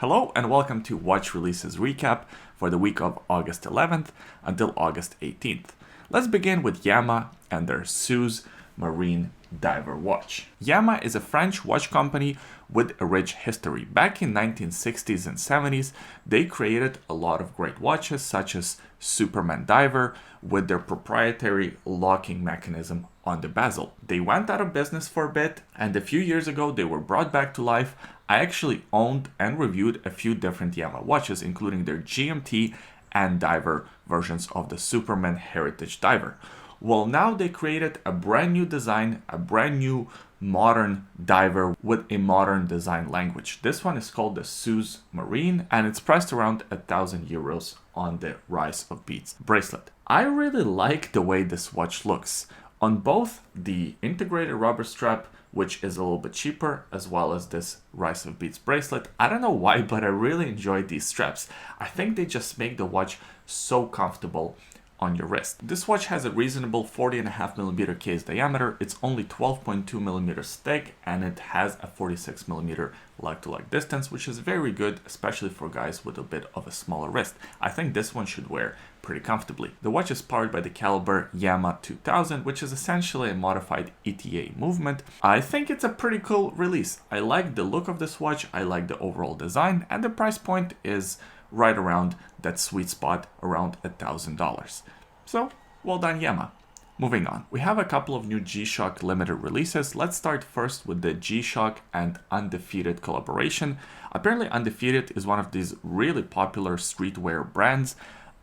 Hello and welcome to Watch Releases Recap for the week of August 11th until August 18th. Let's begin with Yema and their Sous Marine Diver Watch. Yema is a French watch company with a rich history. Back in 1960s and 70s, they created a lot of great watches such as Superman Diver with their proprietary locking mechanism on the bezel. They went out of business for a bit, and a few years ago they were brought back to life. I actually owned and reviewed a few different Yema watches, including their GMT and Diver versions of the Superman Heritage Diver. Well, now they created a brand new design, a brand new modern diver with a modern design language. This one is called the Sous Marine, and it's priced around €1,000 on the Rise of Beats bracelet. I really like the way this watch looks. On both the integrated rubber strap, which is a little bit cheaper, as well as this Rise of Beats bracelet. I don't know why, but I really enjoy these straps. I think they just make the watch so comfortable on your wrist. This watch has a reasonable 40.5mm case diameter. It's only 12.2mm thick, and it has a 46mm lug-to-lug distance, which is very good, especially for guys with a bit of a smaller wrist. I think this one should wear pretty comfortably. The watch is powered by the caliber Yema 2000, which is essentially a modified ETA movement. I think it's a pretty cool release. I like the look of this watch, I like the overall design, and the price point is right around that sweet spot, around $1,000. So, well done Yema. Moving on, we have a couple of new G-Shock limited releases. Let's start first with the G-Shock and Undefeated collaboration. Apparently Undefeated is one of these really popular streetwear brands.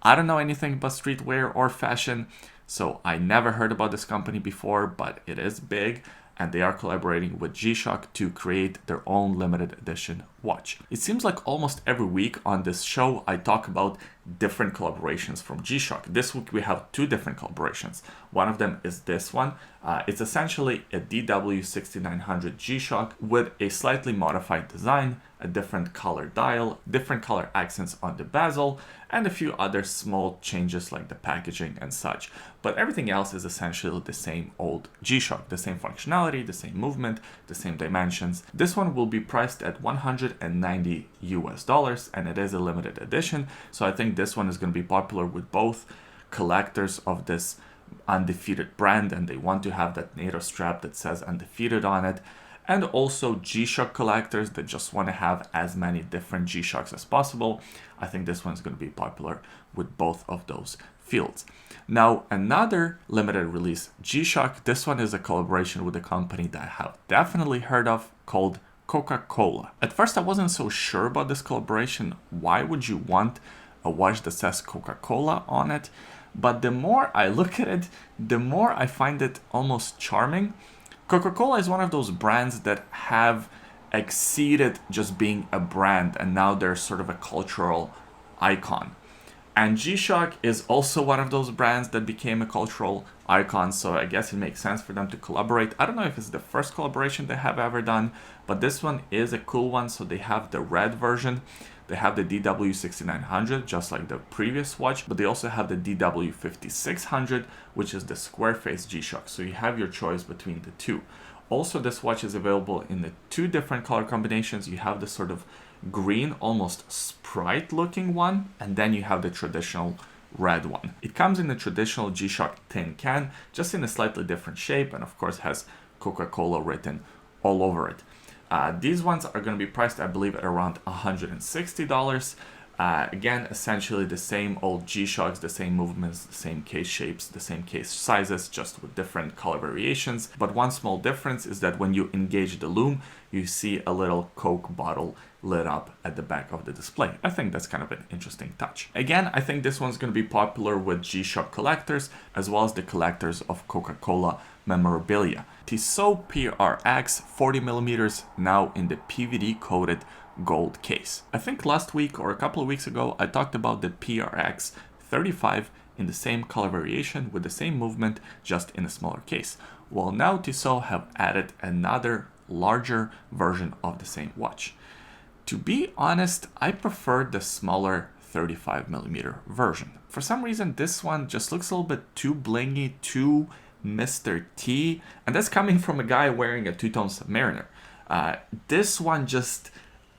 I don't know anything about streetwear or fashion, so I never heard about this company before, but it is big, and they are collaborating with G-Shock to create their own limited edition watch. It seems like almost every week on this show I talk about different collaborations from G-Shock. This week we have two different collaborations. One of them is this one. It's essentially a DW6900 G-Shock with a slightly modified design, a different color dial, different color accents on the bezel, and a few other small changes like the packaging and such. But everything else is essentially the same old G-Shock, the same functionality, the same movement, the same dimensions. This one will be priced at $190, and it is a limited edition. So I think this one is going to be popular with both collectors of this Undefeated brand, and they want to have that NATO strap that says Undefeated on it, and also G-Shock collectors that just want to have as many different G-Shocks as possible. I think this one's going to be popular with both of those fields. Now, another limited release G-Shock. This one is a collaboration with a company that I have definitely heard of called Coca Cola. At first, I wasn't so sure about this collaboration. Why would you want a watch that says Coca Cola on it? But the more I look at it, the more I find it almost charming. Coca-Cola is one of those brands that have exceeded just being a brand, and now they're sort of a cultural icon. And G-Shock is also one of those brands that became a cultural icon, so I guess it makes sense for them to collaborate. I don't know if it's the first collaboration they have ever done, but this one is a cool one. So they have the red version, they have the DW6900, just like the previous watch, but they also have the DW5600, which is the square face G-Shock. So you have your choice between the two. Also, this watch is available in the two different color combinations. You have the sort of green, almost Sprite looking one, and then you have the traditional red one. It comes in the traditional G-Shock tin can, just in a slightly different shape, and of course has Coca-Cola written all over it. These ones are going to be priced, I believe, at around $160. Again, essentially the same old G-Shocks, the same movements, the same case shapes, the same case sizes, just with different color variations. But one small difference is that when you engage the lume, you see a little Coke bottle lit up at the back of the display. I think that's kind of an interesting touch. Again, I think this one's going to be popular with G-Shock collectors, as well as the collectors of Coca-Cola memorabilia. Tissot PRX 40mm, now in the PVD coated gold case. I think last week or a couple of weeks ago I talked about the PRX 35 in the same color variation with the same movement, just in a smaller case. Well, now Tissot have added another larger version of the same watch. To be honest, I prefer the smaller 35mm version. For some reason this one just looks a little bit too blingy, too Mr. T, and that's coming from a guy wearing a two-tone Submariner. This one just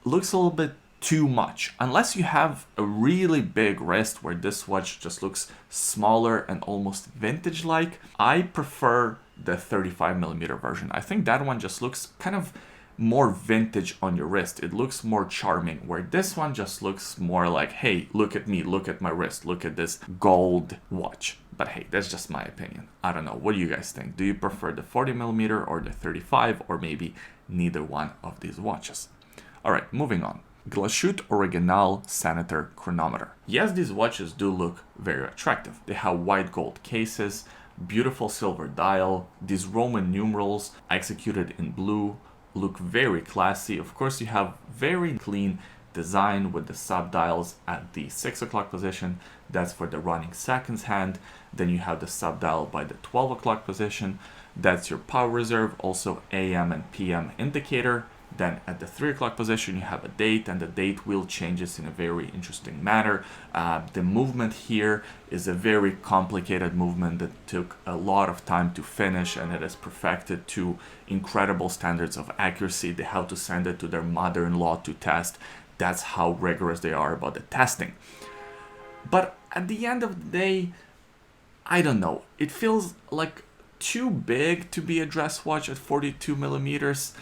looks a little bit too much. Unless you have a really big wrist where this watch just looks smaller and almost vintage-like, I prefer the 35mm version. I think that one just looks kind of more vintage on your wrist. It looks more charming, where this one just looks more like, hey, look at me, look at my wrist, look at this gold watch. But hey, that's just my opinion. I don't know. What do you guys think? Do you prefer the 40mm or the 35, or maybe neither one of these watches? All right, moving on. Glashütte Original Senator Chronometer. Yes, these watches do look very attractive. They have white gold cases, beautiful silver dial, these Roman numerals executed in blue, look very classy. Of course, you have very clean design with the sub-dials at the 6 o'clock position. That's for the running seconds hand. Then you have the sub-dial by the 12 o'clock position. That's your power reserve, also AM and PM indicator. Then at the 3 o'clock position, you have a date, and the date wheel changes in a very interesting manner. The movement here is a very complicated movement that took a lot of time to finish, and it is perfected to incredible standards of accuracy. They have to send it to their mother-in-law to test. That's how rigorous they are about the testing. But at the end of the day, I don't know. It feels like too big to be a dress watch at 42mm,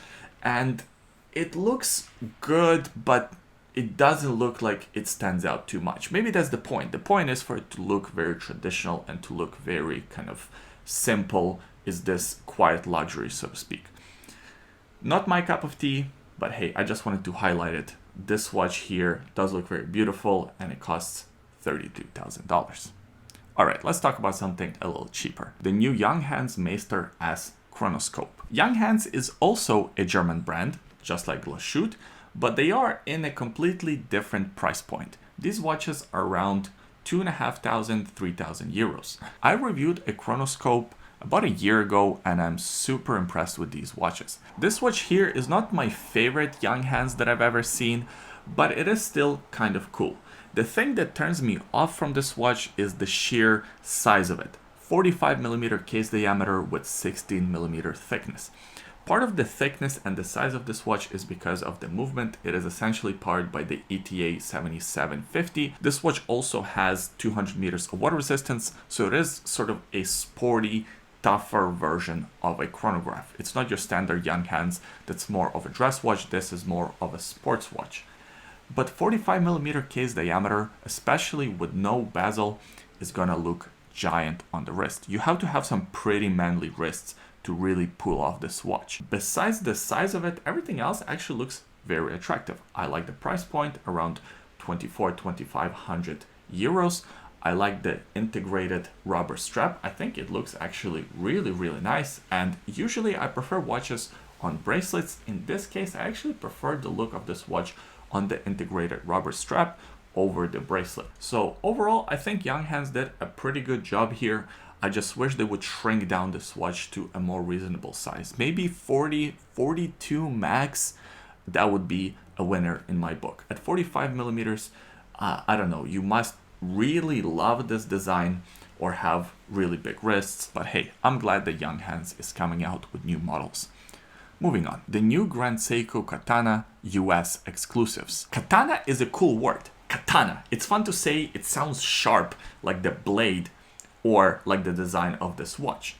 and it looks good, but it doesn't look like it stands out too much. Maybe that's the point. The point is for it to look very traditional and to look very kind of simple, is this quiet luxury, so to speak. Not my cup of tea, but hey, I just wanted to highlight it. This watch here does look very beautiful, and it costs $32,000. All right, let's talk about something a little cheaper. The new Junghans Meister S Chronoscope. Junghans is also a German brand, just like Glashutte, but they are in a completely different price point. These watches are around 2,500, 3,000 euros. I reviewed a Chronoscope about a year ago, and I'm super impressed with these watches. This watch here is not my favorite Junghans that I've ever seen, but it is still kind of cool. The thing that turns me off from this watch is the sheer size of it. 45mm case diameter with 16mm thickness. Part of the thickness and the size of this watch is because of the movement. It is essentially powered by the ETA 7750. This watch also has 200 meters of water resistance, so it is sort of a sporty, tougher version of a chronograph. It's not your standard Junghans that's more of a dress watch. This is more of a sports watch. But 45mm case diameter, especially with no bezel, is gonna look giant on the wrist. You have to have some pretty manly wrists to really pull off this watch. Besides the size of it, everything else actually looks very attractive. I like the price point, around 2,500 euros. I like the integrated rubber strap. I think it looks actually really, really nice. And usually I prefer watches on bracelets. In this case, I actually prefer the look of this watch on the integrated rubber strap over the bracelet. So overall, I think Junghans did a pretty good job here. I just wish they would shrink down this watch to a more reasonable size. Maybe 40, 42 max. That would be a winner in my book. At 45mm, I don't know, you must really love this design or have really big wrists. But hey, I'm glad that Junghans is coming out with new models. Moving on, the new Grand Seiko Katana U.S. exclusives. Katana is a cool word. Katana. It's fun to say, it sounds sharp, like the blade or like the design of this watch.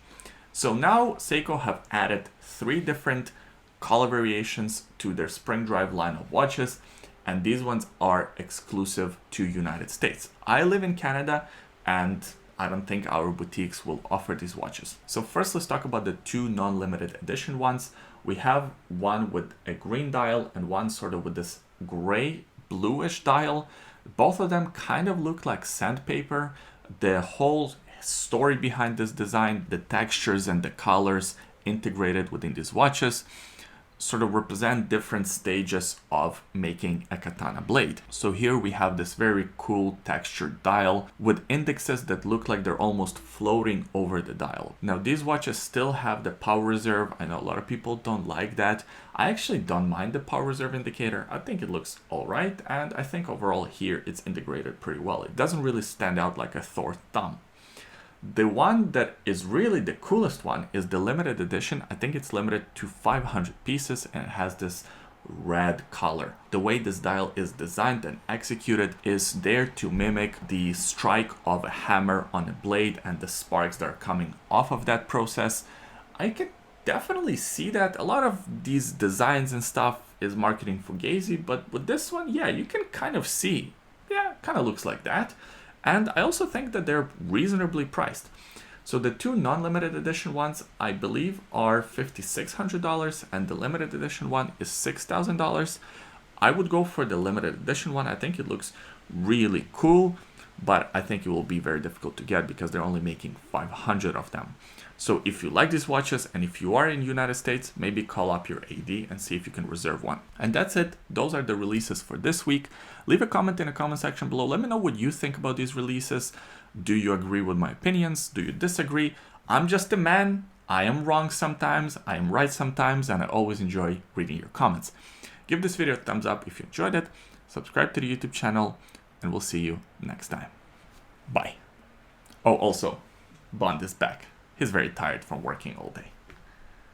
So now Seiko have added 3 different color variations to their spring drive line of watches, and these ones are exclusive to United States. I live in Canada, and I don't think our boutiques will offer these watches. So first, let's talk about the 2 non-limited edition ones. We have one with a green dial and one sort of with this gray bluish dial. Both of them kind of look like sandpaper. The whole story behind this design, the textures and the colors integrated within these watches, sort of represent different stages of making a katana blade. So here we have this very cool textured dial with indexes that look like they're almost floating over the dial. Now these watches still have the power reserve. I know a lot of people don't like that. I actually don't mind the power reserve indicator. I think it looks all right, and I think overall here it's integrated pretty well. It doesn't really stand out like a sore thumb. The one that is really the coolest one is the limited edition. I think it's limited to 500 pieces, and it has this red color. The way this dial is designed and executed is there to mimic the strike of a hammer on a blade and the sparks that are coming off of that process. I can definitely see that. A lot of these designs and stuff is marketing fugazi, but with this one, yeah, you can kind of see, yeah, kind of looks like that. And I also think that they're reasonably priced. So the two non-limited edition ones, I believe, are $5,600, and the limited edition one is $6,000. I would go for the limited edition one. I think it looks really cool, but I think it will be very difficult to get because they're only making 500 of them. So if you like these watches and if you are in the United States, maybe call up your AD and see if you can reserve one. And that's it. Those are the releases for this week. Leave a comment in the comment section below. Let me know what you think about these releases. Do you agree with my opinions? Do you disagree? I'm just a man. I am wrong sometimes. I am right sometimes. And I always enjoy reading your comments. Give this video a thumbs up if you enjoyed it. Subscribe to the YouTube channel. And we'll see you next time. Bye. Oh, also, Bond is back. He's very tired from working all day.